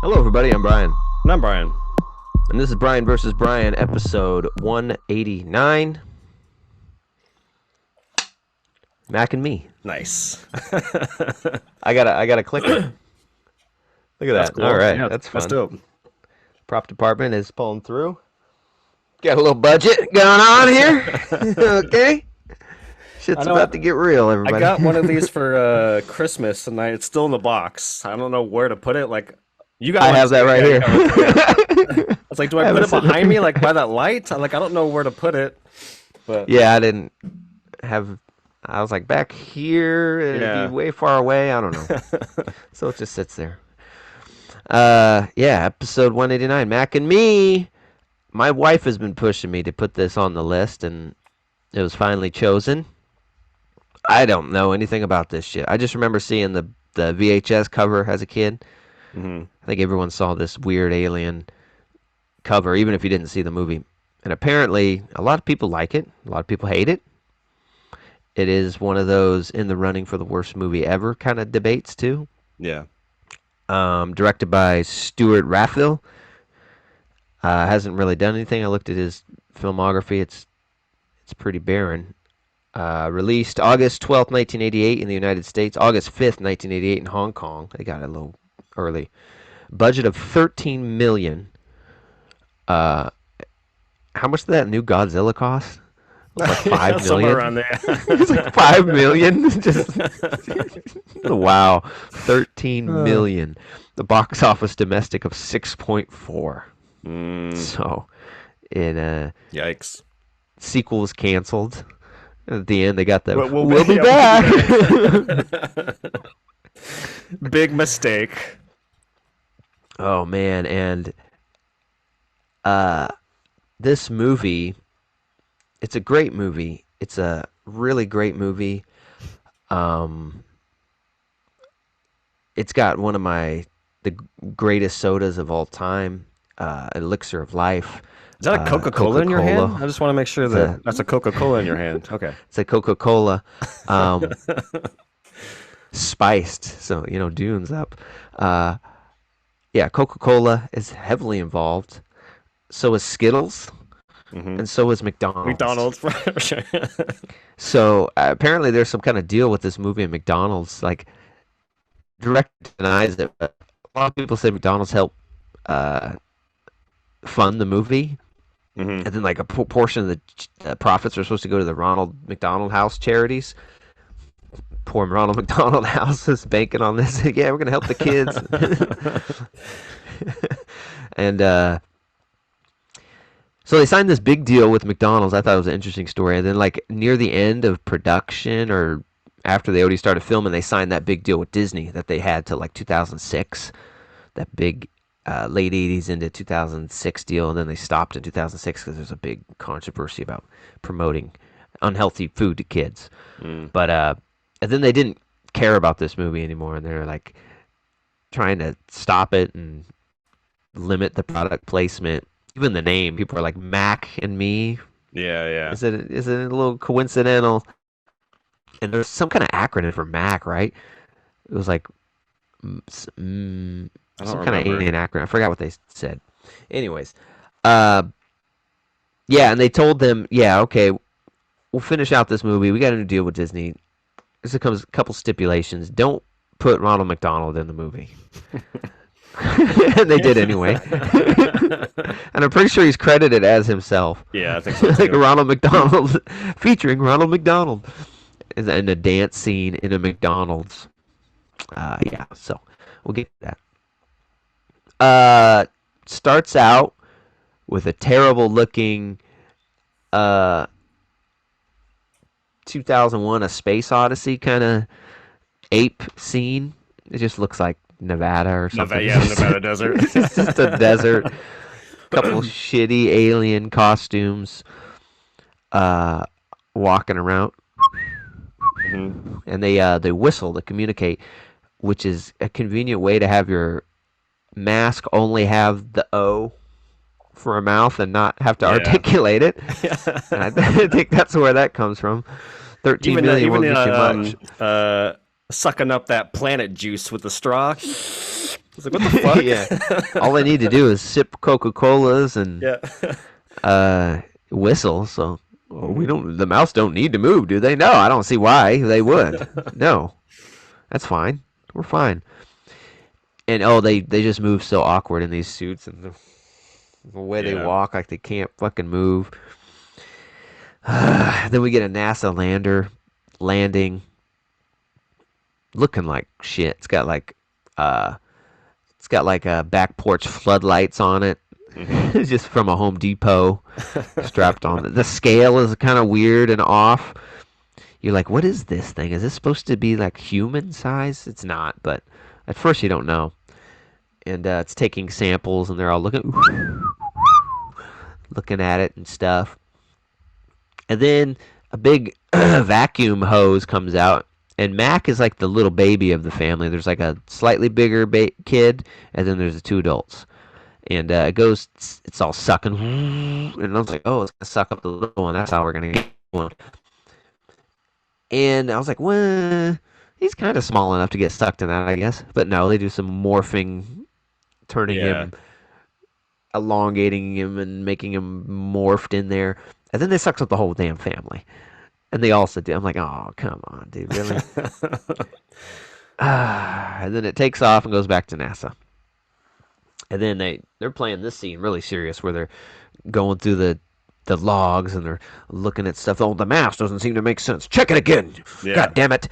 Hello, everybody. I'm Brian, And I'm Brian. and this is Brian versus Brian, episode 189. Mac and me. Nice. I got a clicker. Look at That's that. All cool. right, Yeah, that's that's fun. dope. Prop department is pulling through. Got a little budget going on here. Okay, I shit's know. about to get real, I everybody. got one of these for Christmas, and it's still in the box. I don't know where to put it. Like, you got I one have that too. right Yeah, you here. got one too. Yeah. I was like, do I I have put it it sitting right behind me, like here. by that light? I don't know where to put it. But Yeah, I didn't have. I was like back here. It'd be yeah. way far away. I don't know. So it just sits there. Yeah, episode 189. Mac and me. My wife has been pushing me to put this on the list, and it was finally chosen. I don't know anything about this shit. I just remember seeing the VHS cover as a kid. hmm I think everyone saw this weird alien cover, even if you didn't see the movie. And apparently, a lot of people like it. A lot of people hate it. It is one of those in the running for the worst movie ever kind of debates too. Yeah. Directed by Stuart Rathville. Hasn't really done anything. I looked at his filmography. It's pretty barren. Released August 12th, 1988 in the United States, August 5th, 1988 in Hong Kong. They got it a little early. Budget of 13 million. Uh, how much did that new Godzilla cost? It was like Yeah, 5 somewhere million. around there. It's like 5 million. Just wow, 13 Uh, million. The box office domestic of 6.4. mm, So, in yikes. sequel was canceled. At the end, they got the We'll "We'll be yeah, we'll be back." back. Big mistake. Oh man, and uh, this movie, it's a great movie. It's a really great movie. Um, it's got one of the greatest sodas of all time, Elixir of Life, Is that a Coca-Cola Coca in your hand? Cola. I just want to make sure It's that a that's a Coca-Cola in your hand. Okay. it's a Coca Cola, um, spiced, so Dune's up. Uh, yeah, Coca Cola is heavily involved. So is Skittles, hmm and so is McDonald's. McDonald's for sure. So apparently, there's some kind of deal with this movie and McDonald's. Like, director denies it, but a lot of people say McDonald's helped uh, fund the movie, hmm and then like a portion of the profits are supposed to go to the Ronald McDonald House charities. Poor Ronald McDonald House is banking on this. Yeah, we're gonna help the kids, and so they signed this big deal with McDonald's. I thought it was an interesting story, and then like near the end of production or after they already started filming, they signed that big deal with Disney that they had till like 2006. That big late 80s into 2006 deal, and then they stopped in 2006 because there's a big controversy about promoting unhealthy food to kids. Mm. But and then they didn't care about this movie anymore, and they're like trying to stop it and limit the product placement. Even the name, people are like Mac and me. Yeah, yeah. Is it a little coincidental? And there's some kind of acronym for Mac, right? It was like mm, s- mm, I don't some kind of remember. alien acronym. I forgot what they said. Anyways, uh, yeah, and they told them, yeah, okay, we'll finish out this movie. We got a new deal with Disney. There's a couple stipulations. Don't put Ronald McDonald in the movie. And they did anyway. And I'm pretty sure he's credited as himself. Yeah, I think so Like too. Ronald McDonald, featuring Ronald McDonald. In a dance scene in a McDonald's. Yeah, so we'll get to that. Starts out with a terrible looking uh 2001 A Space Odyssey kind of ape scene. It just looks like Nevada or Nevada, something. yeah, the Nevada desert. It's just a desert. Couple shitty alien costumes uh walking around, hmm and they whistle to communicate, which is a convenient way to have your mask only have the O for a mouth and not have to Yeah. articulate it. And I think that's where that comes from. 13 Even million even won't get you much. sucking up that planet juice with the straw. was like, what the fuck? Yeah. All they need to do is sip Coca-Colas and Yeah. uh, whistle. So well, we Mhm. don't. The mouse don't need to move, do they? No, I don't see why they would. No, that's fine. We're fine. And oh, they just move so awkward in these suits and the way they Yeah. walk, like they can't fucking move. Then we get a NASA lander landing, looking like shit. Uh, it's got like back porch floodlights on it, Hmm. just from a Home Depot, strapped on. The scale is kind of weird and off. You're like, what is this thing? Is this supposed to be like human size? It's not, but at first you don't know. And it's taking samples, and they're all looking at it and stuff. And then a big vacuum hose comes out, and Mac is like the little baby of the family. There's like a slightly bigger kid, and then there's the two adults. And it goes, it's all sucking, and I was like, oh, it's gonna suck up the little one. That's how we're gonna get one. And I was like, well, he's kind of small enough to get sucked in that, I guess. But no, they do some morphing, turning Yeah. him, elongating him, and making him morphed in there. And then they sucked up the whole damn family. And they also do. I'm like, oh, come on, dude, really? And then it takes off and goes back to NASA. And then they're playing this scene really serious where they're going through the logs and they're looking at stuff. Oh, the math doesn't seem to make sense. Check it again. Yeah. God damn it.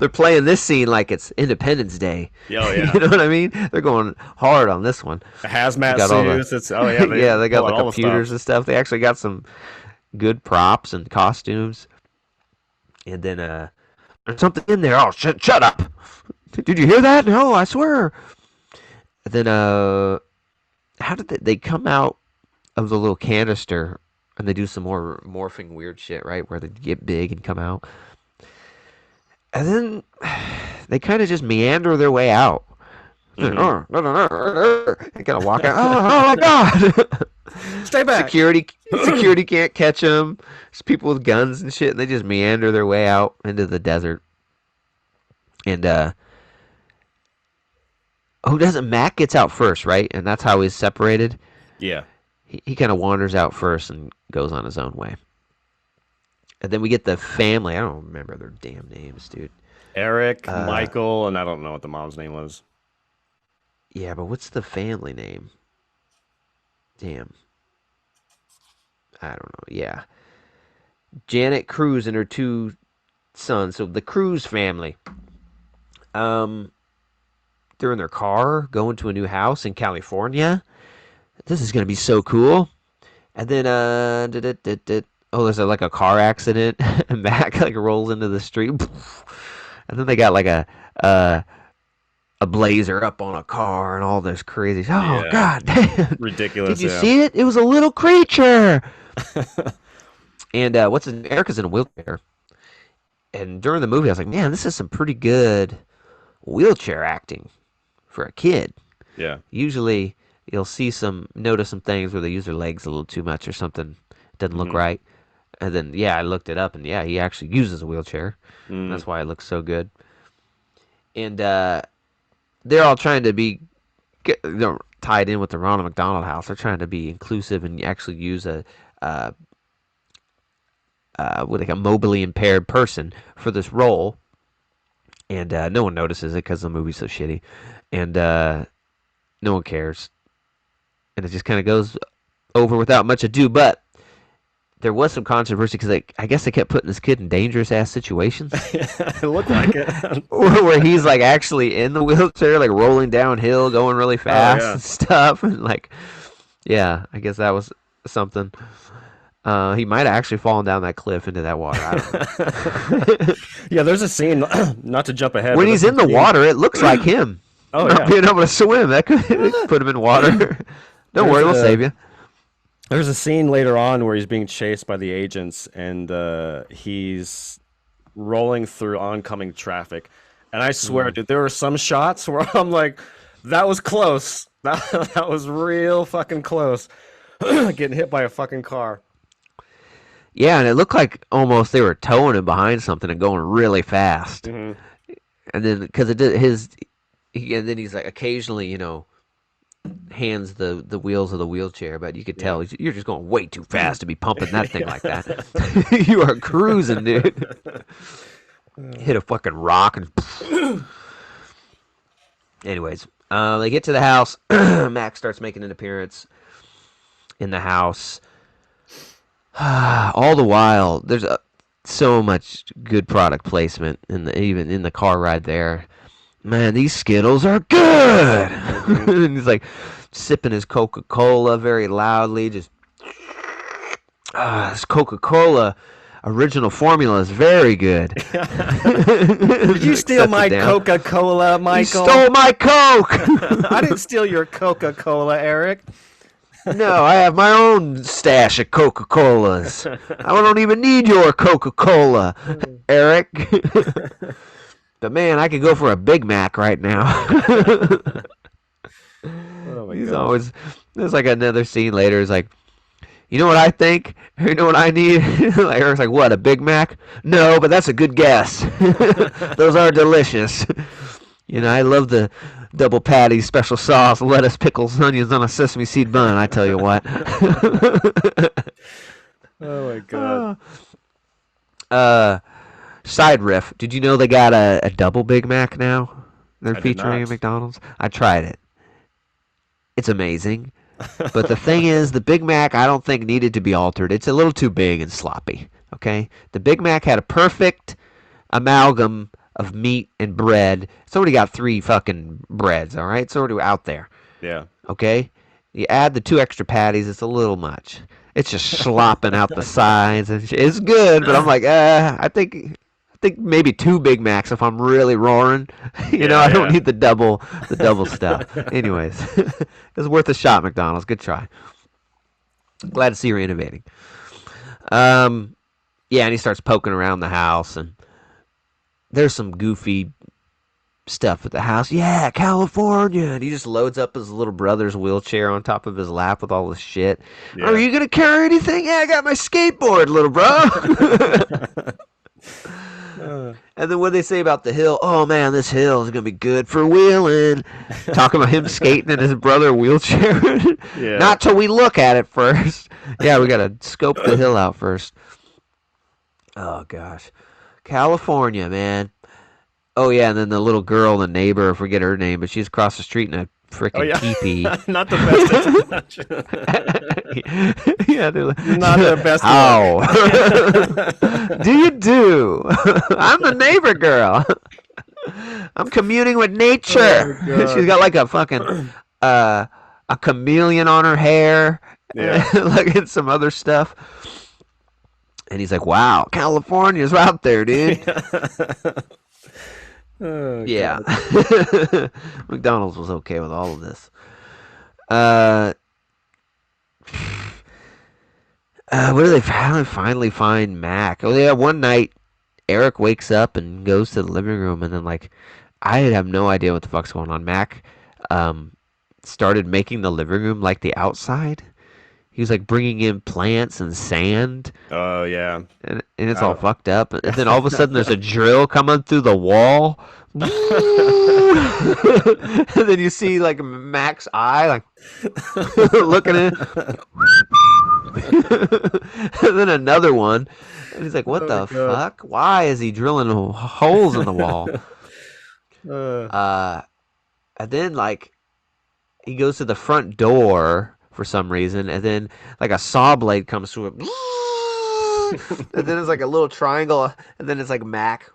They're playing this scene like it's Independence Day. Oh yeah. You know what I mean? They're going hard on this one. They Hazmat got all the suits. It's oh yeah. They yeah, they got pull the out all the computers stuff. and stuff. They actually got some good props and costumes. And then there's something in there. Oh, shut up. Did you hear that? No, I swear. And then how did they come out of the little canister and they do some more morphing weird shit, right? Where they get big and come out. And then they kind of just meander their way out. And Hmm. kind of walk out. Oh my god! Stay back. Security can't catch them. There's people with guns and shit, and they just meander their way out into the desert. And who doesn't? Mac gets out first, right? And that's how he's separated. Yeah. He kind of wanders out first and goes on his own way. And then we get the family. I don't remember their damn names, dude. Eric, Uh, Michael, and I don't know what the mom's name was. yeah, but what's the family name? Damn, I don't know. Yeah, Janet Cruz and her two sons. So the Cruz family. Um, they're in their car going to a new house in California. This is gonna be so cool. And then oh, there's like a car accident. And Mac like rolls into the street. And then they got like uh, a blazer up on a car and all this crazy. Oh Yeah. god damn! Did Ridiculous. you Yeah. see it? It was a little creature. And what's in Erica's in a wheelchair. And during the movie, I was like, man, this is some pretty good wheelchair acting for a kid. Yeah. Usually, you'll notice some things where they use their legs a little too much or something. Doesn't look Hmm. right. And then, yeah, I looked it up, and yeah, he actually uses a wheelchair. And Mm. that's why it looks so good. And they're all trying to be tied in with the Ronald McDonald House. They're trying to be inclusive and actually use uh, with like a mobily impaired person for this role. And no one notices it because the movie's so shitty. And no one cares. And it just kind of goes over without much ado. But there was some controversy because I guess they kept putting this kid in dangerous ass situations It looked like it. where he's like actually in the wheelchair, like rolling downhill, going really Oh fast yeah. and stuff. And like, yeah, I guess that was something. He might have actually fallen down that cliff into that water. I don't know. Yeah, there's a scene, not to jump ahead, When but he's there's in a the scene. water, it looks like him Oh not yeah. being able to swim. That could put him in water. Don't There's worry, we'll a save you. there's a scene later on where he's being chased by the agents and he's rolling through oncoming traffic. And I swear, Mm. dude, there were some shots where I'm like, that was close. That was real fucking close. Getting hit by a fucking car. Yeah, and it looked like almost they were towing him behind something and going really fast. Hmm. And then because it did his and then he's like occasionally, hands the wheels of the wheelchair, but you could Yeah. tell you're just going way too fast to be pumping that thing like that. You are cruising, dude. Hit a fucking rock and. Anyways, they get to the house. Max starts making an appearance in the house. All the while, there's so much good product placement even in the car ride there. Man, these Skittles are good. Hmm. And he's like sipping his Coca Cola very loudly. Just this Coca Cola original formula is very good. Did you Like, steal sets it my down. Coca-Cola, You Michael? stole my Coke. I didn't steal your Coca-Cola, Eric. No, I have my own stash of Coca Colas. I don't even need your Coca Cola, Eric. But man, I could go for a Big Mac right now. Oh my He's god. always. There's like another scene later. It's like, you know what I think? You know what I need? Like Eric's like, what? A Big Mac? No, but that's a good guess. Those are delicious. I love the double patty, special sauce, lettuce, pickles, onions on a sesame seed bun. I tell you what. Oh my god. uh, uh, Side riff. Did you know they got a double Big Mac now? They're I did featuring at not. McDonald's. I tried it. It's amazing. But the thing is, the Big Mac I don't think needed to be altered. It's a little too big and sloppy. Okay, the Big Mac had a perfect amalgam of meat and bread. It's already got three fucking breads. All right, it's already out there. Yeah. Okay, you add the two extra patties. It's a little much. It's just slopping out the sides, and it's good. But I'm like, I think maybe two Big Macs if I'm really roaring. Yeah, I don't yeah. need the double stuff. Anyways, it's worth a shot, McDonald's. Good try. Glad to see you're innovating. Um, yeah, and he starts poking around the house, and there's some goofy stuff at the house. Yeah, California. And he just loads up his little brother's wheelchair on top of his lap with all this shit. Are Yeah. you gonna carry anything? Yeah, I got my skateboard, little bro. Uh, And then what they say about the hill? Oh man, this hill is gonna be good for wheeling. Talking about him skating in his brother wheelchair. yeah. Not till we look at it first. Yeah, we gotta scope the hill out first. Oh gosh, California, man. Oh yeah, and then the little girl, the neighbor, I forget her name, but she's across the street in a Oh freaking yeah. teepee. Not the best introduction. Yeah, they're Not the like, best how look. do you do? I'm the neighbor girl. I'm communing with Oh nature. She's god. got like a fucking uh, a chameleon on her hair, Yeah. like and some other stuff. And he's like, "Wow, California's out there, dude." Oh Yeah, god. McDonald's was okay with all of this. Uh, what do they finally find Mac? Oh yeah, one night Eric wakes up and goes to the living room, and then like I have no idea what the fuck's going on. Mac um, started making the living room like the outside. He was like bringing in plants and sand, Oh yeah. and it's I all don't. fucked up. And then all of a sudden, there's a drill coming through the wall. And then you see like Mac's eye, like looking at it. And then another one. And he's like, what Oh the god. fuck? Why is he drilling holes in the wall? Uh, Uh, and then like he goes to the front door for some reason, and then like a saw blade comes through it. And then it's like a little triangle, and then it's like Mac.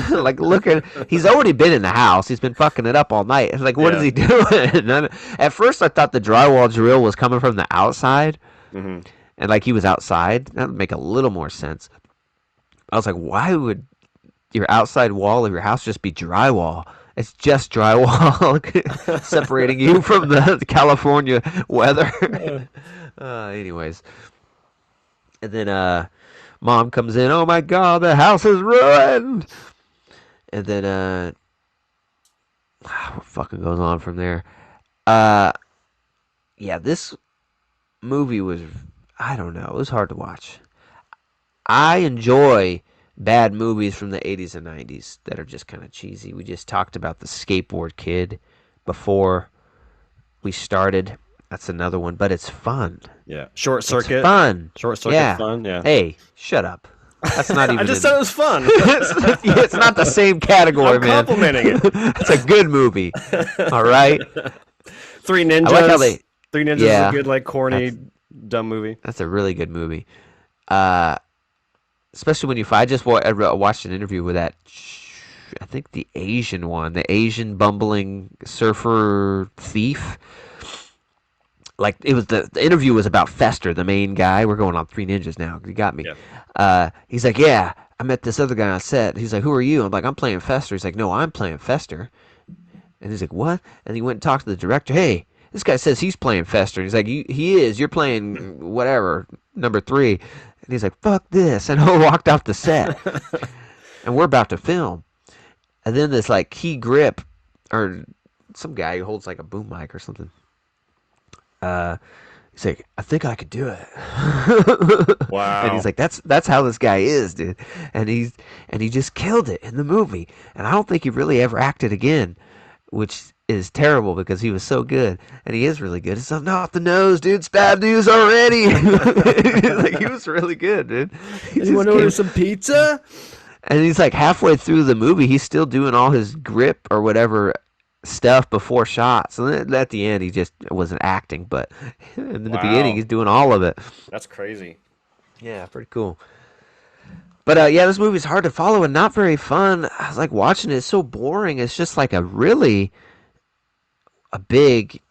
Like looking, he's already been in the house. He's been fucking it up all night. It's like, what is yeah. he doing? At first, I thought the drywall drill was coming from the outside, Hmm. and like he was outside. That would make a little more sense. I was like, why would your outside wall of your house just be drywall? It's just drywall separating you from the California weather. Anyways, and then mom comes in. Oh my god, the house is ruined. And then what fucking goes on from there? Uh, yeah, this movie was, I don't know, it was hard to watch. I enjoy bad movies from the 80s and 90s that are just kind of cheesy. We just talked about the Skateboard Kid before we started. That's another one, but it's fun. Yeah. It's fun. Short circuit Yeah. fun. Yeah. Hey, shut up. That's not I even just said in. it was fun. It's not the same category, I'm man. complimenting it. It's a good movie. All right. Three I like how Ninjas. they. Three Ninjas is a Yeah, good, like, corny, that's dumb movie. that's a really good movie. Uh, especially when I just watched an interview with that. I think the Asian one, the Asian bumbling surfer thief. Like it was the interview was about Fester, the main guy. We're going on Three Ninjas now. You got me. Yeah. He's like, yeah, I met this other guy on set. He's like, who are you? I'm like, I'm playing Fester. He's like, no, I'm playing Fester. And he's like, what? And he went and talked to the director. Hey, this guy says he's playing Fester. And he's like, he is. You're playing whatever number three. And he's like, fuck this, and I walked off the set. And we're about to film. And then this like key grip, or some guy who holds like a boom mic or something. Uh, he's like, I think I could do it. And he's Wow. like, that's how this guy is, dude. And he just killed it in the movie. And I don't think he really ever acted again, which is terrible because he was so good. And he is really good. It's something off the nose, dude. It's bad news already. Like he was really good, dude. He Anyone just order came, some pizza? and he's like halfway through the movie, he's still doing all his grip or whatever stuff before shots. And then at the end, he just wasn't acting, but in the beginning, Wow. he's doing all of it. That's crazy. Yeah, pretty cool. But yeah, this movie's hard to follow and not very fun. I was like watching it; it's so boring. It's just like a big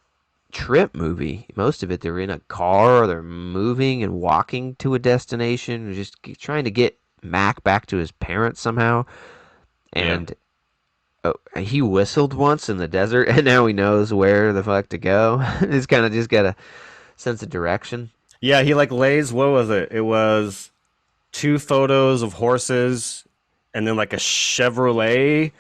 trip movie. Most of it, they're in a car, or they're moving and walking to a destination, or just trying to get Mac back to his parents somehow. Yeah. And he whistled once in the desert, and now he knows where the fuck to go. He's kind of just got a sense of direction. Yeah, he like lays, what was it? It was two photos of horses and then like a Chevrolet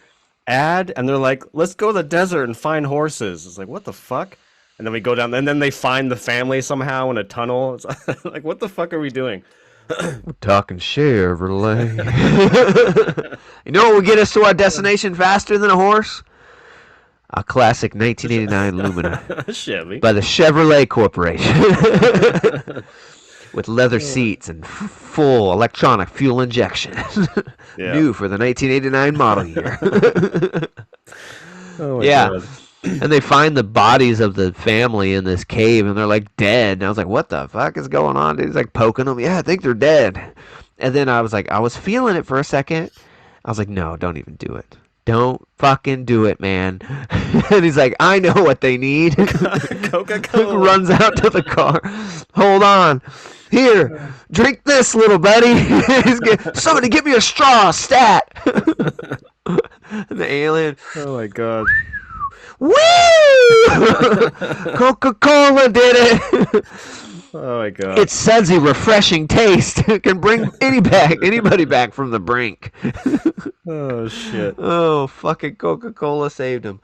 ad, and they're like, let's go to the desert and find horses. It's like, what the fuck? And then we go down, and then they find the family somehow in a tunnel. It's like, what the fuck are we doing? We're talking Chevrolet. You know what will get us to our destination faster than a horse? A classic 1989 Lumina Chevy. by the Chevrolet Corporation. With leather seats and full electronic fuel injection. Yeah. New for the 1989 model year. Oh my Yeah. god. And they find the bodies of the family in this cave, and they're like dead. And I was like, "What the fuck is going on?" Dude, he's like poking them. Yeah, I think they're dead. And then I was like, I was feeling it for a second. I was like, "No, don't even do it. Don't fucking do it, man." And he's like, "I know what they need." Coca-Cola. Runs out to the car. Hold on. Here, drink this, little buddy. Somebody give me a straw, stat. And the alien. Oh my god. Woo! Coca-Cola did it. Oh my god. Its sudsy, refreshing taste can bring anybody back from the brink. Oh shit. Oh, fucking Coca-Cola saved him.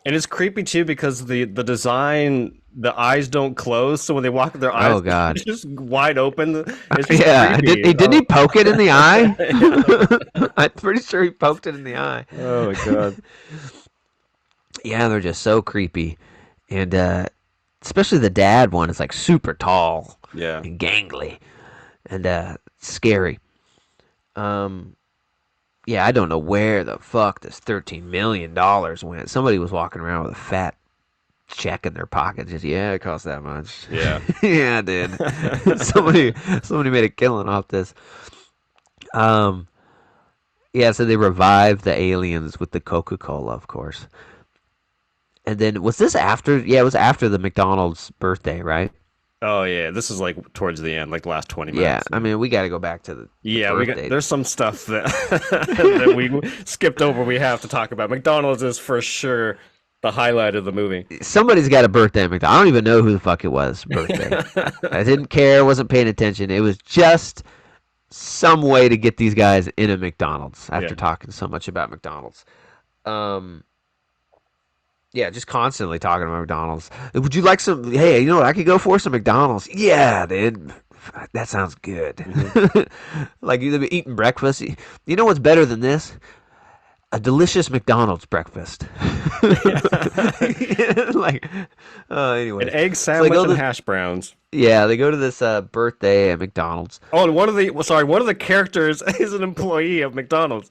And it's creepy too because the design, the eyes don't close, so when they walk, their eyes Oh God. are just wide open. It's just Yeah, creepy. didn't he poke it in the eye? Yeah. I'm pretty sure he poked it in the eye. Oh my god. Yeah, they're just so creepy, and especially the dad one is like super tall Yeah. and gangly, and scary. Um, yeah, I don't know where the fuck this $13 million went. Somebody was walking around with a fat check in their pocket. Just yeah, it cost that much. Yeah. Yeah, it did. Somebody made a killing off this. Um, yeah, so they revived the aliens with the Coca-Cola, of course. And then was this after? Yeah, it was after the McDonald's birthday, right? Oh yeah. This is like towards the end, like the last 20 Yeah, minutes. I mean we got to go back to the Yeah, we got birthday. there's some stuff that that we skipped over we have to talk about. McDonald's is for sure the highlight of the movie. Somebody's got a birthday at McDonald's. I don't even know who the fuck it was. Birthday. I didn't care. Wasn't paying attention. It was just some way to get these guys in a McDonald's Yeah. after talking so much about McDonald's. Um, yeah, just constantly talking about McDonald's. Would you like some? Hey, you know what? I could go for some McDonald's. Yeah, dude. That sounds good. Hmm. Like you've been eating breakfast. You know what's better than this? A delicious McDonald's breakfast. Like, An anyways, egg so they sandwich go and to hash browns. yeah, they go to this birthday at McDonald's. Oh, and one of the characters is an employee of McDonald's.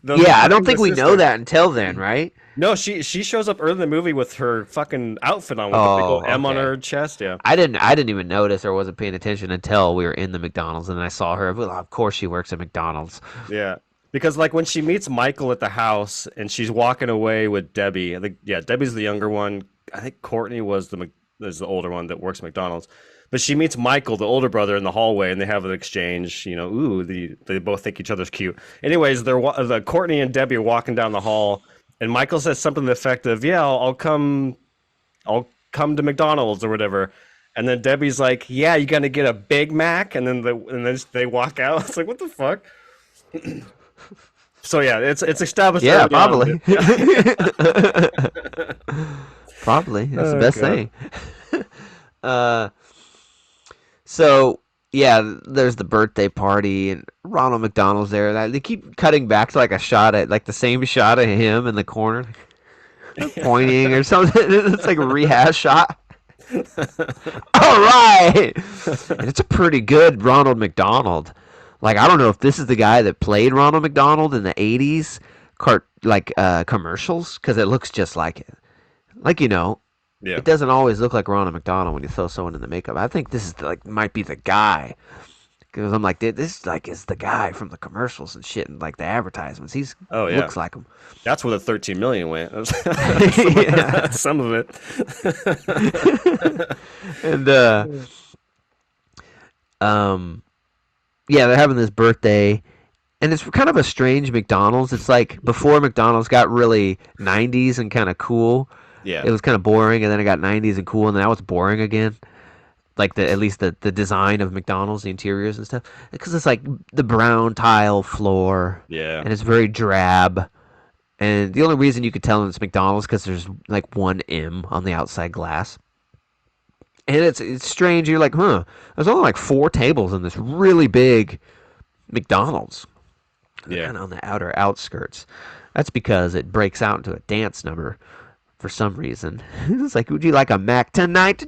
The Yeah, I don't fucking the think we know sister. that until then, right? No, she shows up early in the movie with her fucking outfit on with the big old Oh, M on okay. her chest. Yeah, I didn't even notice or wasn't paying attention until we were in the McDonald's and I saw her. Well, of course she works at McDonald's. yeah. Because like when she meets Michael at the house and she's walking away with Debbie, I think yeah, Debbie's the younger one. I think Courtney is the older one that works at McDonald's. But she meets Michael, the older brother, in the hallway, and they have an exchange. You know, they both think each other's cute. Anyways, the Courtney and Debbie are walking down the hall, and Michael says something to the effect of, "Yeah, I'll come to McDonald's or whatever." And then Debbie's like, "Yeah, you gonna get a Big Mac?" And then they walk out. It's like, what the fuck? So yeah, it's established Yeah, early on. probably. Probably. That's the Oh best god. thing. Uh, so yeah, there's the birthday party and Ronald McDonald's there. They keep cutting back to like a shot at like the same shot of him in the corner, pointing or something. It's like a rehash shot. All right, and it's a pretty good Ronald McDonald. Like I don't know if this is the guy that played Ronald McDonald in the '80s commercials because it looks just like it. Like Yeah. it doesn't always look like Ronald McDonald when you throw someone in the makeup. I think this is like might be the guy because I'm like this like is the guy from the commercials and shit and like the advertisements. He's Oh yeah. looks like him. That's where the 13 million went. Yeah. Some of it. And um yeah, they're having this birthday and it's kind of a strange McDonald's. It's like before McDonald's got really 90s and kind of cool. Yeah. It was kind of boring, and then it got 90s and cool, and now it's boring again. Like at least the design of McDonald's, the interiors and stuff, because it's like the brown tile floor, Yeah. and it's very drab. And the only reason you could tell it's McDonald's because there's like one M on the outside glass, and it's strange. You're like, huh? There's only like four tables in this really big McDonald's. They're Yeah. kind of on the outer outskirts. That's because it breaks out into a dance number for some reason. It's like, would you like a Mac tonight?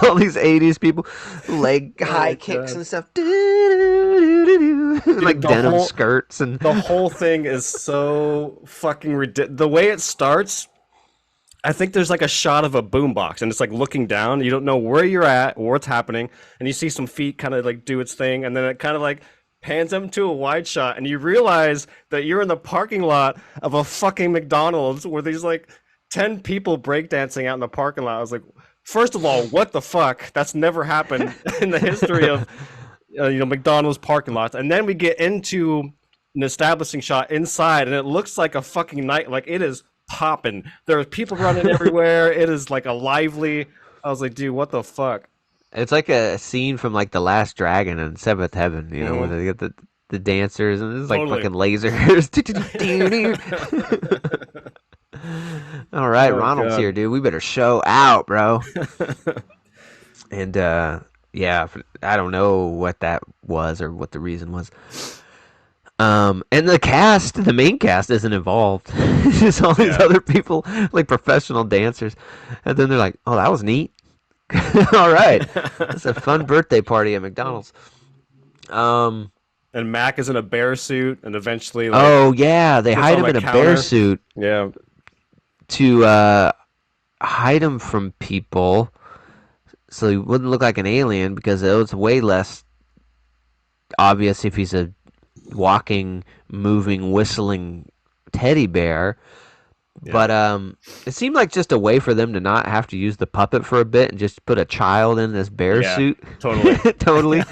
All these 80s people, leg Oh my high kicks god. and stuff. Dude, Like denim skirts and the whole thing is so fucking ridiculous. The way it starts, I think there's like a shot of a boombox and it's like looking down. You don't know where you're at or what's happening, and you see some feet kind of like do its thing, and then it kind of like pans them to a wide shot, and you realize that you're in the parking lot of a fucking McDonald's where there's like 10 people breakdancing out in the parking lot. I was like, first of all, what the fuck? That's never happened in the history of McDonald's parking lots. And then we get into an establishing shot inside, and it looks like a fucking night. Like it is popping. There's people running everywhere. It is like a lively. I was like, dude, what the fuck? it's like a scene from like The Last Dragon and Seventh Heaven, where Mhm. they get the dancers and it's like Totally. fucking lasers. All right, Oh Ronald's here, god. dude. We better show out, bro. And yeah, I don't know what that was or what the reason was. And the main cast isn't involved. It's just all these Yeah. other people, like professional dancers. And then they're like, "Oh, that was neat. All right, it's a fun birthday party at McDonald's." Um. And Mac is in a bear suit, and eventually, like, Oh yeah, they sits hide on him the in a bear counter. suit Yeah. to hide him from people, so he wouldn't look like an alien because it was way less obvious if he's a walking, moving, whistling teddy bear. Yeah. But it seemed like just a way for them to not have to use the puppet for a bit and just put a child in this bear Yeah. suit. Totally. Totally.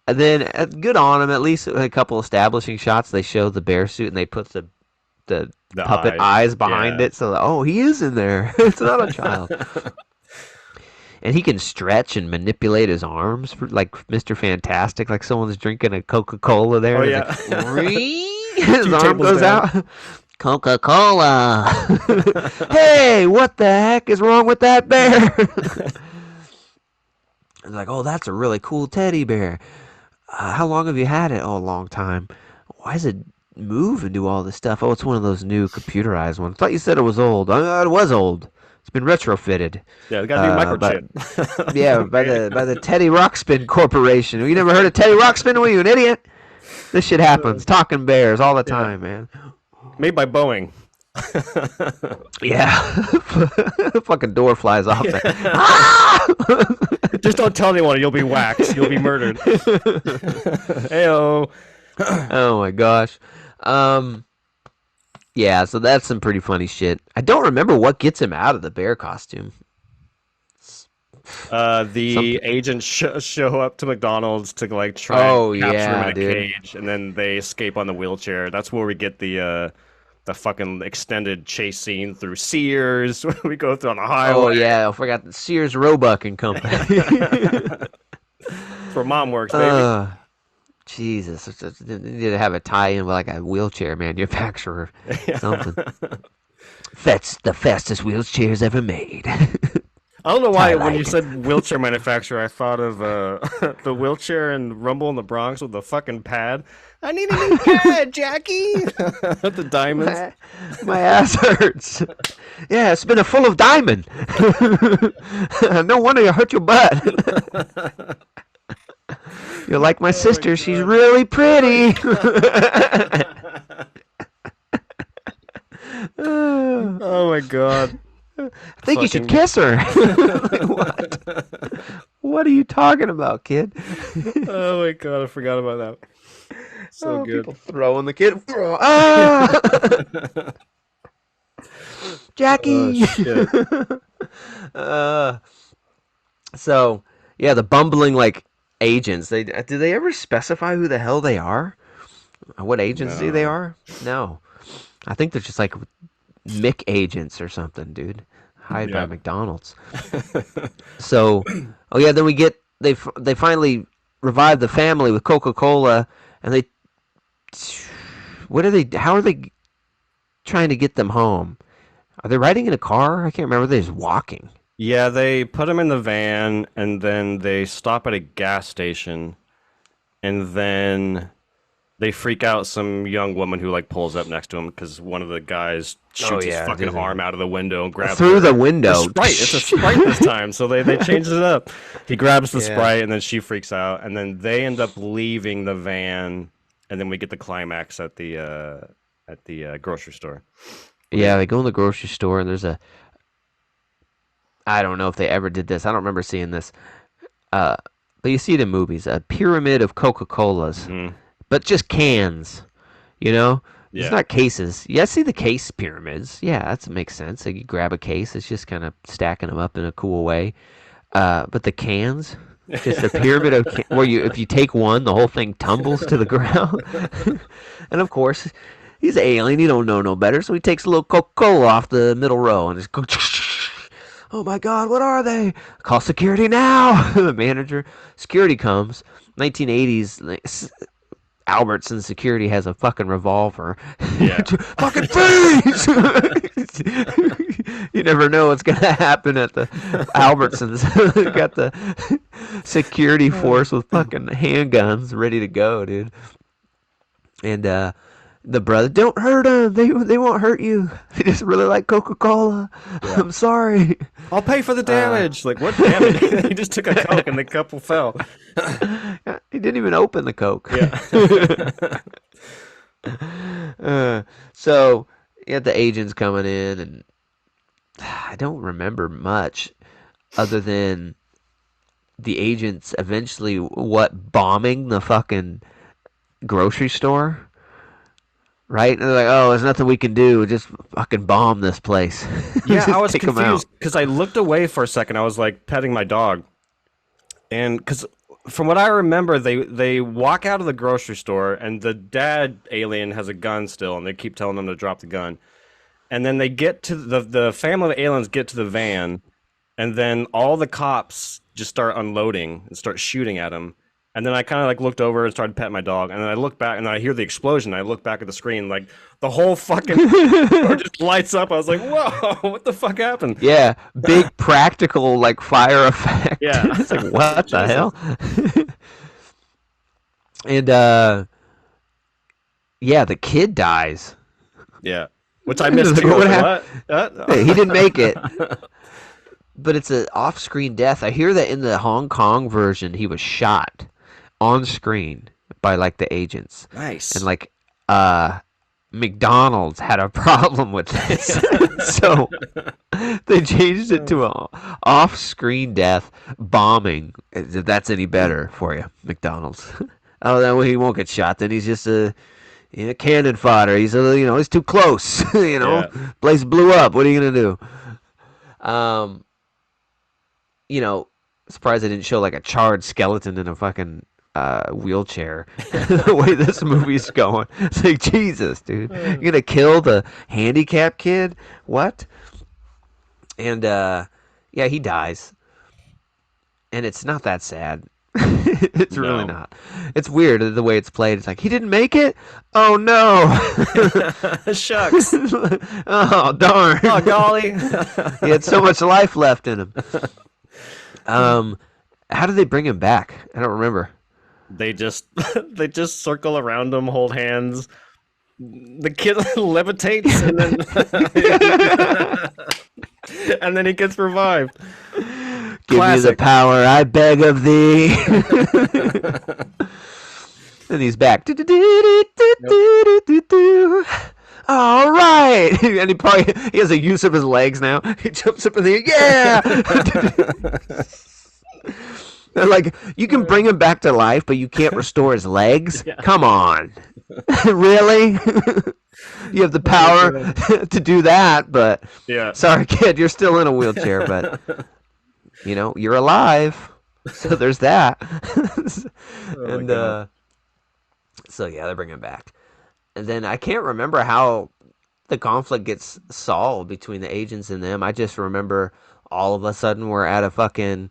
And then good on him. At least a couple establishing shots, they show the bear suit and they put the The puppet eyes. eyes behind Yeah. it. So oh, he is in there. It's not a child. And he can stretch and manipulate his arms like Mr. Fantastic, like someone's drinking a Coca-Cola there. Oh And yeah. it's like, his Two arm tables goes down. out. Coca-Cola. Hey, what the heck is wrong with that bear? It's like, oh, that's a really cool teddy bear. How long have you had it? Oh, a long time. Why does it move and do all this stuff? Oh, it's one of those new computerized ones. Thought you said it was old. It was old. It's been retrofitted. Yeah, we got a new But microchip. yeah, Okay. by the Teddy Ruxpin Corporation. You never heard of Teddy Ruxpin? Were you an idiot? This shit happens. Talking bears all the Yeah. time, man. Made by Boeing. Yeah. Fucking door flies off there. Yeah. Ah! Just don't tell anyone, you'll be whacked. You'll be murdered. Heyo. Oh my gosh. Um, yeah, so that's some pretty funny shit. I don't remember what gets him out of the bear costume. The Something. agents show up to McDonald's to like try and Oh capture him in yeah, a dude. cage, and then they escape on the wheelchair. That's where we get the fucking extended chase scene through Sears. We go through on the Oh highway. yeah, I forgot the Sears Roebuck and Company. That's where mom works, baby. uh, Jesus, you need to have a tie-in with like a wheelchair manufacturer, Yeah. something. That's the fastest wheelchairs ever made. I don't know why when you Twilight. said wheelchair manufacturer, I thought of the wheelchair in Rumble in the Bronx with the fucking pad. I need a new pad, Jackie. The diamonds. my, my ass hurts. Yeah, it's been a full of diamond. No wonder you hurt your butt. You're like my Oh my sister. She's god. really pretty. I Oh my god. think you should Fucking. kiss her. Like, what? What are you talking about, kid? Oh my god, I forgot about that. So Oh, good. people throwing the kid. Ah! Oh Jackie. shit. uh, so yeah, the bumbling like agents. They do they ever specify who the hell they are? What agency they No. are? No, I think they're just like Mick agents or something, dude. Hired by Yeah. McDonald's. So, oh yeah, then we get they finally revive the family with Coca Cola, and they what are they? How are they trying to get them home? Are they riding in a car? I can't remember. They're just walking. Yeah, they put him in the van and then they stop at a gas station and then they freak out some young woman who like pulls up next to him because one of the guys Oh shoots his yeah, fucking arm out of the window and grabs through her. the A window. Sprite. It's a Sprite this time, so they changed it up. He grabs the Yeah. Sprite and then she freaks out, and then they end up leaving the van, and then we get the climax at the grocery store. Yeah, they go in the grocery store and there's a I don't know if they ever did this. I don't remember seeing this. Uh, but you see it in movies, a pyramid of Coca-Colas, Hmm. but just cans, you know? It's Yeah. not cases. Yeah, I see the case pyramids. Yeah, that makes sense. Like you grab a case, it's just kind of stacking them up in a cool way. But the cans, just a pyramid of where you if you take one, the whole thing tumbles to the ground. And of course, he's an alien. He don't know no better, so he takes a little Coca-Cola off the middle row and just go. Oh my God, what are they? Call security now. The manager, security comes. 1980s, like, Albertson security has a fucking revolver. Yeah. Fucking freeze! You never know what's gonna happen at the Albertsons. Got the security force with fucking handguns ready to go, dude. And the brother, don't hurt them. They won't hurt you. They just really like Coca Cola. Yeah. I'm sorry. I'll pay for the Uh, damage. Like, what damage? He just took a Coke and the couple fell. he didn't even open the Coke. Yeah. So you had the agents coming in, and I don't remember much other than the agents eventually bombing the fucking grocery store, right? And they're like, "Oh, there's nothing we can do. Just fucking bomb this place. Yeah, I Just was take them out." confused because I looked away for a second. I was like petting my dog, and because from what I remember, they walk out of the grocery store, and the dad alien has a gun still, and they keep telling them to drop the gun. And then they get to the family of aliens get to the van, and then all the cops just start unloading and start shooting at them. And then I kind of like looked over and started petting my dog, and then I look back and I hear the explosion. I look back at the screen, like the whole fucking door just lights up. I was like, "Whoa, what the fuck happened?" Yeah, big practical like fire effect. Yeah, It's like I was like, what the Jesus. hell? And yeah, the kid dies. Yeah, which I missed Like, too. I was what like, happened? "What? Hey, he didn't make it, but it's an off-screen death. I hear that in the Hong Kong version, he was shot on screen by like the agents, and Nice. like McDonald's had a problem with this, so they changed it to a off-screen death bombing. If that's any better for you, McDonald's. Oh, that way he won't get shot. Then he's just a cannon fodder. He's he's too close. Yeah. Place blew up. What are you gonna do? Um, you know, Surprised they didn't show like a charred skeleton in a fucking wheelchair. The way this movie's going, it's like Jesus, dude, you're gonna kill the handicapped kid? What? And yeah, he dies, and it's not that sad. It's really No. not. It's weird the way it's played. It's like he didn't make it. Oh no. Shucks. Oh darn. Oh golly. He had so much life left in him. Um, how did they bring him back? I don't remember. They just they just circle around him, hold hands. The kid levitates, and then he gets revived. Give me the Classic. power, I beg of thee. And he's back. Yep. All right, and he has a use of his legs now. He jumps up in the air. Yeah. They're like, you can bring him back to life, but you can't restore his legs. Yeah. Come on, really? You have the Oh, power God. to do that, but Yeah. sorry, kid, you're still in a wheelchair, but you're alive. So there's that. Oh my And god. so yeah, they bring him back. And then I can't remember how the conflict gets solved between the agents and them. I just remember all of a sudden we're at a fucking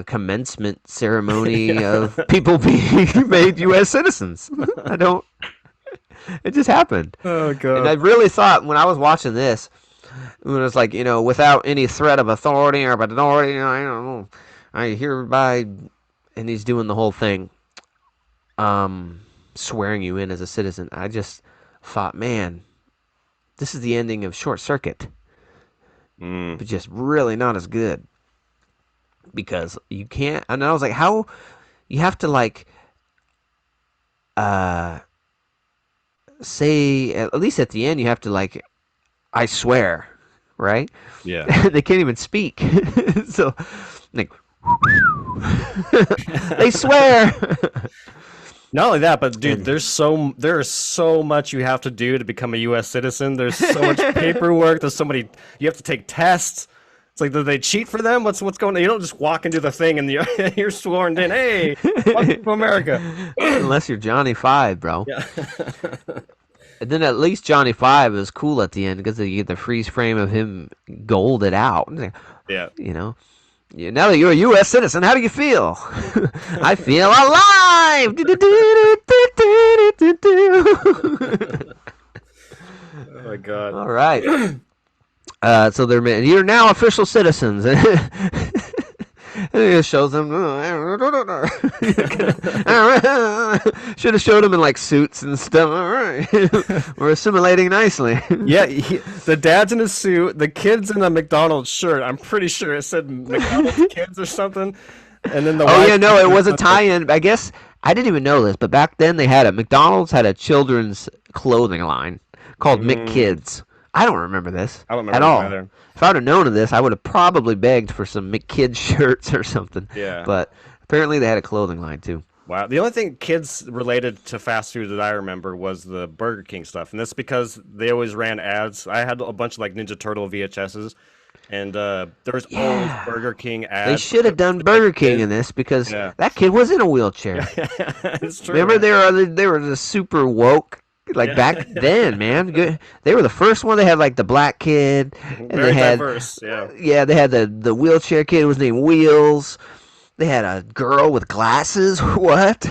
commencement ceremony Yeah. of people being made U.S. citizens. I don't. It just happened, Oh and I god. really thought when I was watching this, when it was like without any threat of authority or minority, I don't know, I hereby, and he's doing the whole thing, um, swearing you in as a citizen. I just thought, man, this is the ending of Short Circuit, Mm. but just really not as good because you can't. And I was like, how you have to like uh say at least at the end you have to like I swear, right? Yeah. They can't even speak, so like they swear. Not only that, but dude, And there is so much you have to do to become a U.S. citizen. There's so much paperwork. There's so many. You have to take tests. It's like, do they cheat for them? What's going on? You don't just walk into the thing and you're sworn in. Hey, welcome to America. unless you're Johnny Five, bro. Yeah. And then at least Johnny Five was cool at the end because you get the freeze frame of him golded out. Yeah. You know, now that you're a U.S. citizen, how do you feel? I feel alive. Oh my god. All right. So you're now official citizens. And it just shows them. Should have showed them in like suits and stuff. All right, we're assimilating nicely. Yeah, the dad's in a suit. The kid's in a McDonald's shirt. I'm pretty sure it said McDonald's kids or something. And then the Oh wife. yeah, no, it was a tie-in. I guess I didn't even know this, but back then McDonald's had a children's clothing line called Mm, McKids. I don't remember this I don't at remember this all. either. If I would have known of this, I would have probably begged for some McKids shirts or something. Yeah. But apparently they had a clothing line too. Wow. The only thing kids related to fast food that I remember was the Burger King stuff. And that's because they always ran ads. I had a bunch of like Ninja Turtle VHSs, and there was always Yeah. Burger King They ads should have done for the Burger King in kids. this because Yeah. that kid was in a wheelchair. It's true, Remember man. they were the super woke like Yeah. back then, man. Good. They were the first one. They had like the black kid, and they Very had diverse. Yeah. yeah, they had the wheelchair kid. Who was named Wheels. They had a girl with glasses. What?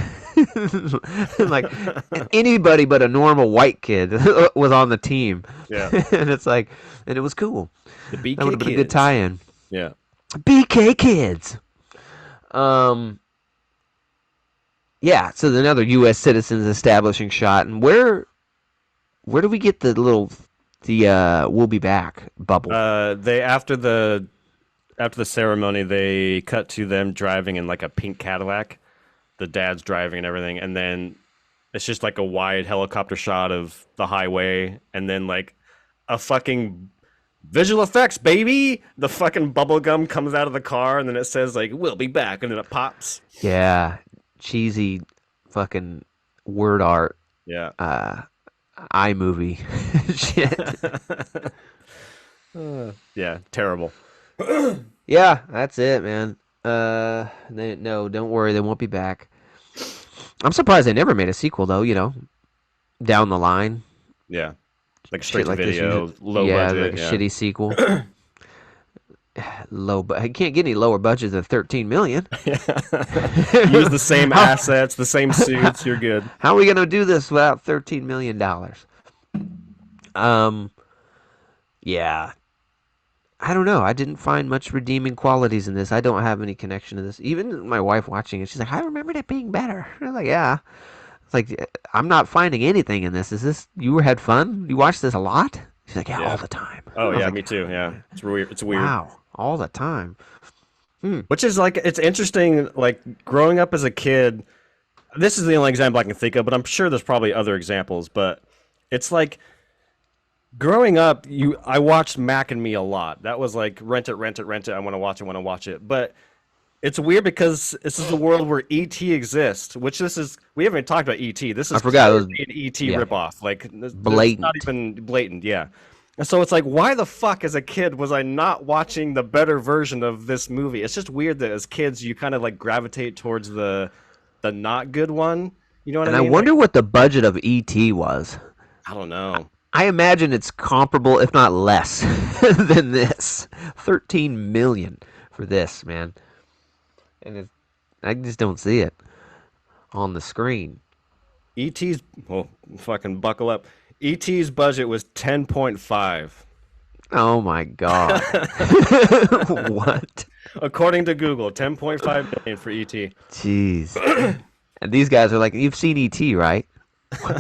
Like anybody but a normal white kid was on the team, Yeah. and it's like, and it was cool. The That would BK have been a good kids. tie-in. Yeah. BK kids. Um, yeah. So another U.S. citizens establishing shot, and where do we get the we'll be back bubble? They after the ceremony, they cut to them driving in like a pink Cadillac. The dad's driving and everything, and then it's just like a wide helicopter shot of the highway, and then like a fucking visual effects, baby. The fucking bubble gum comes out of the car, and then it says like "We'll be back," and then it pops. Yeah, cheesy, fucking word art. Yeah. Uh, iMovie shit. Yeah, terrible. Yeah, that's it, man. No, don't worry, they won't be back. I'm surprised they never made a sequel, though. Down the line, Yeah, like straight shit to like this. video, low Yeah, like budget. a Yeah, shitty sequel. I can't get any lower budget than 13 million. use the same how, assets, the same suits. You're good. how are we gonna do this without 13 million dollars? Um, yeah, I don't know. I didn't find much redeeming qualities in this. I don't have any connection to this. Even my wife watching it, she's like, "I remembered it being better." I was like, "Yeah." It's like I'm not finding anything in this. Is this you had fun? You watched this a lot? She's like, "Yeah, all Yeah. the time." Oh I was yeah, like, me too. Yeah, it's weird. It's weird. "Wow, all the time." Which is like it's interesting. Like growing up as a kid, this is the only example I can think of, but I'm sure there's probably other examples. But it's like growing up, I watched Mac and Me a lot. That was like rent it, rent it, rent it. I want to watch it, want to watch it. But it's weird because this is the world where ET exists, which this is. We haven't even talked about ET. This I is forgot. It was clearly an ET yeah, ripoff. Like it's not blatant. even blatant. Yeah. And so it's like, why the fuck, as a kid, was I not watching the better version of this movie? It's just weird that as kids, you kind of like gravitate towards the not good one. You know what I And I mean? Like, wonder what the budget of ET was. I don't know. I imagine it's comparable, if not less, than this. 13 million for this, man. And I just don't see it on the screen. ET's, well, fucking buckle up. ET's budget was 10.5. Oh my god. What? According to Google, 10.5 million for ET. Jeez. And these guys are like, you've seen ET, right?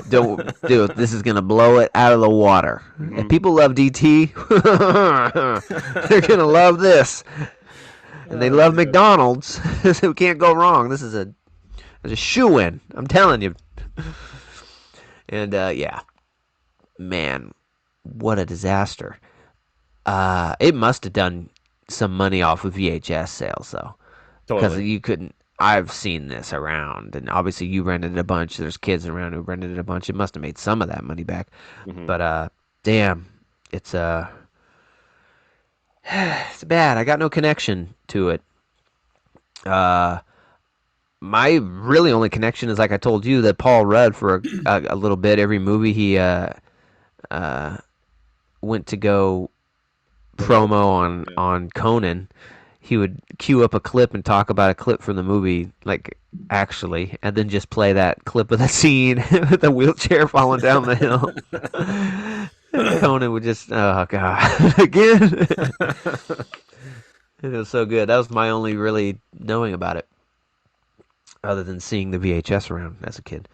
Don't do it. This is gonna blow it out of the water. If Hmm. people loved ET, they're gonna love this. And they love McDonald's. So we can't go wrong. This is a shoe in. I'm telling you. And yeah, man, what a disaster. It must have done some money off of VHS sales though, because Totally. you couldn't. I've seen this around, and obviously you rented a bunch. There's kids around who rented it a bunch. It must have made some of that money back. Hmm. But damn, it's it's bad. I got no connection to it. Uh, my really only connection is like I told you that Paul Rudd for a little bit every movie he uh went to go Promote. promo on Yeah. Conan, he would cue up a clip and talk about a clip from the movie, like actually, and then just play that clip of the scene with the wheelchair falling down the hill. And Conan would just, oh god, again. It was so good. That was my only really knowing about it, other than seeing the VHS around as a kid.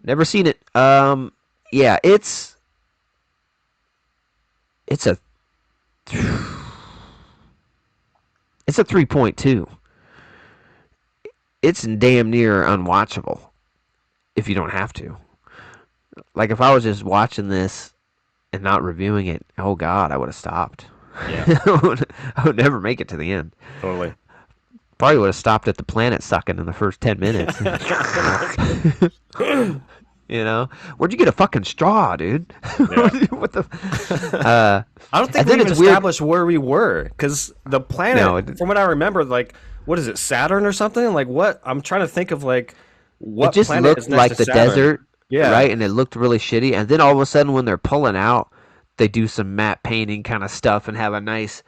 Never seen it. Yeah, it's a it's a 3.2. It's damn near unwatchable if you don't have to. Like if I was just watching this and not reviewing it, oh god, I would have stopped. Yeah, I would never make it to the end. totally. Probably would have stopped at the planet sucking in the first 10 minutes. Where'd you get a fucking straw, dude? Yeah. What the? Uh, I don't think and we then even it's weird. established where we were because the No, planet, from what I remember, like what is it, Saturn or something? Like what? I'm trying to think of like it what just planet is looked next like to the Saturn. desert, Yeah, right? And it looked really shitty. And then all of a sudden, when they're pulling out, they do some matte painting kind of stuff and have a nice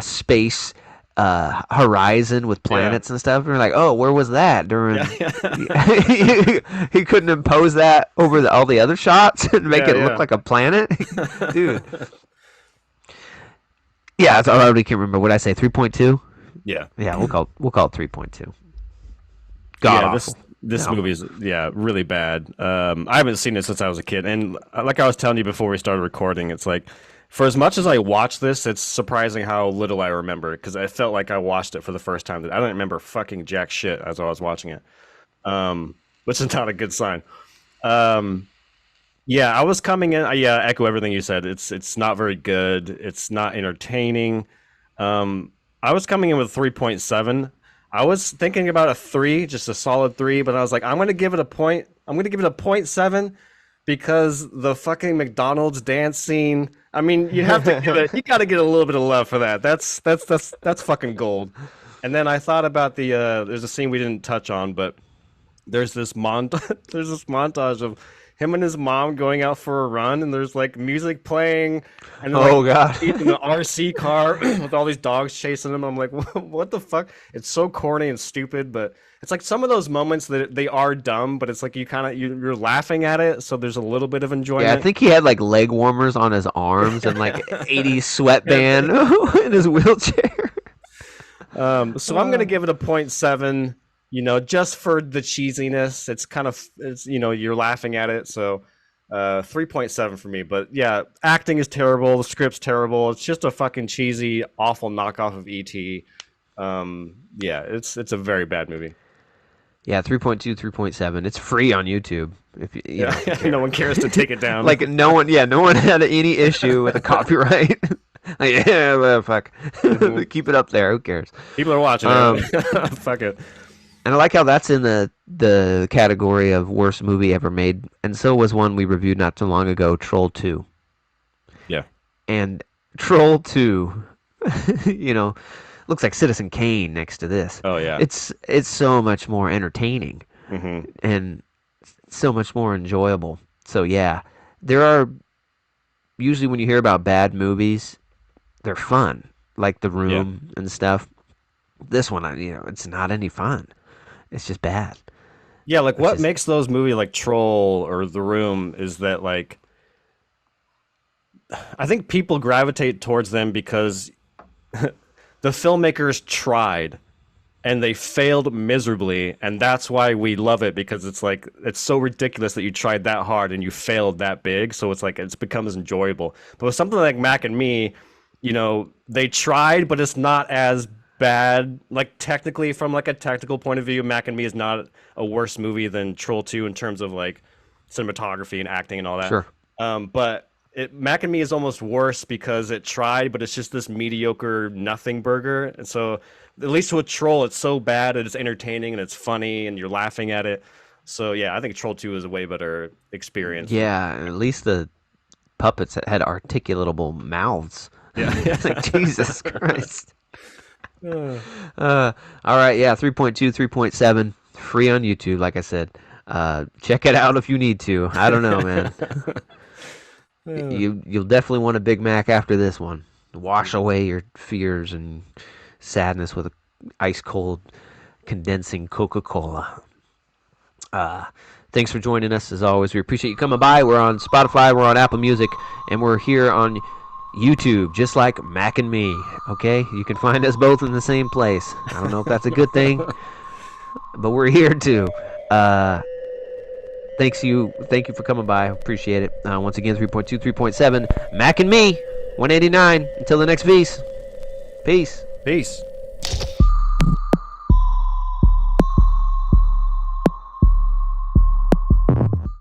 space horizon with Yeah. planets and stuff. And we're like, oh, where was that Yeah. during? Yeah. He couldn't impose that over all the other shots and make it look Yeah. like a planet, dude. Yeah, I already can't remember what I say. 3.2. Yeah. Yeah, we'll call it 3.2. God Yeah, awful. this No. movie is yeah really bad. I haven't seen it since I was a kid, and like I was telling you before we started recording, it's like for as much as I watched this, it's surprising how little I remember because I felt like I watched it for the first time. I don't remember fucking jack shit as I was watching it, which is not a good sign. Um, yeah, I was coming in. Yeah, echo everything you said. It's not very good. It's not entertaining. I was coming in with 3.7. I was thinking about a three, just a solid three, but I was like, I'm gonna give it a point. I'm gonna give it a point seven because the fucking McDonald's dance scene. I mean, you have to give it. You got to get a little bit of love for that. That's fucking gold. And then I thought about the. There's a scene we didn't touch on, but there's this montage of him and his mom going out for a run, and there's like music playing, and then like Oh God. he's in the RC car with all these dogs chasing him. I'm like, what the fuck? It's so corny and stupid, but it's like some of those moments that they are dumb, but it's like you kind of you're laughing at it, so there's a little bit of Yeah, I enjoyment. think he had like leg warmers on his arms and like 80s sweatband in his wheelchair. So I'm gonna give it a point seven. You know, just for the cheesiness. It's kind of it's you're laughing at it. So 3.7 for me. But yeah, acting is terrible. The script's terrible. It's just a fucking cheesy, awful knockoff of ET. Yeah, it's a very bad movie. Yeah, 3.2, 3.7. It's free on YouTube if you know if you Yeah, no care. one cares to take it down. Like no one had any issue with the copyright. Like, yeah, well, fuck. Mhm. Keep it up there. Who cares? People are watching it. Um, Fuck it. and I like how that's in the category of worst movie ever made. And so was one we reviewed not too long ago, Troll 2. Yeah. And Troll 2, you know, looks like Citizen Kane next to this. Oh yeah. It's so much more entertaining Hmm. and so much more enjoyable. So yeah, there are usually when you hear about bad movies, they're fun, like The Yeah. Room and stuff. This one, it's not any fun. It's just bad. Yeah, like Which what is makes those movies like Troll or The Room is that like I think people gravitate towards them because the filmmakers tried and they failed miserably, and that's why we love it because it's like it's so ridiculous that you tried that hard and you failed that big, so it's like it's becomes enjoyable. But with something like Mac and Me, they tried, but it's not as bad. Like technically, from like a technical point of view, Mac and Me is not a worse movie than Troll 2 in terms of like cinematography and acting and all that. sure. But Mac and Me is almost worse because it tried, but it's just this mediocre nothing burger. And so, at least with Troll, it's so bad that it's entertaining and it's funny and you're laughing at it. So yeah, I think Troll 2 is a way better experience. Yeah, at least the puppets had articulatable mouths. It's like Yeah. Jesus Christ. All right, yeah, 3.2, 3.7, free on YouTube, like I said. Check it out if you need to. I don't know, man. You'll definitely want a Big Mac after this one. Wash away your fears and sadness with a ice cold condensing Coca-Cola. Thanks for joining us as always. We appreciate you coming by. We're on Spotify, we're on Apple Music, and we're here on YouTube, just like Mac and Me. Okay, you can find us both in the same place. I don't know if that's a good thing, but we're here too. Thank you for coming by. Appreciate it. Once again, 3.2, 3.7, Mac and Me, 189. Until the next piece. Peace. Peace.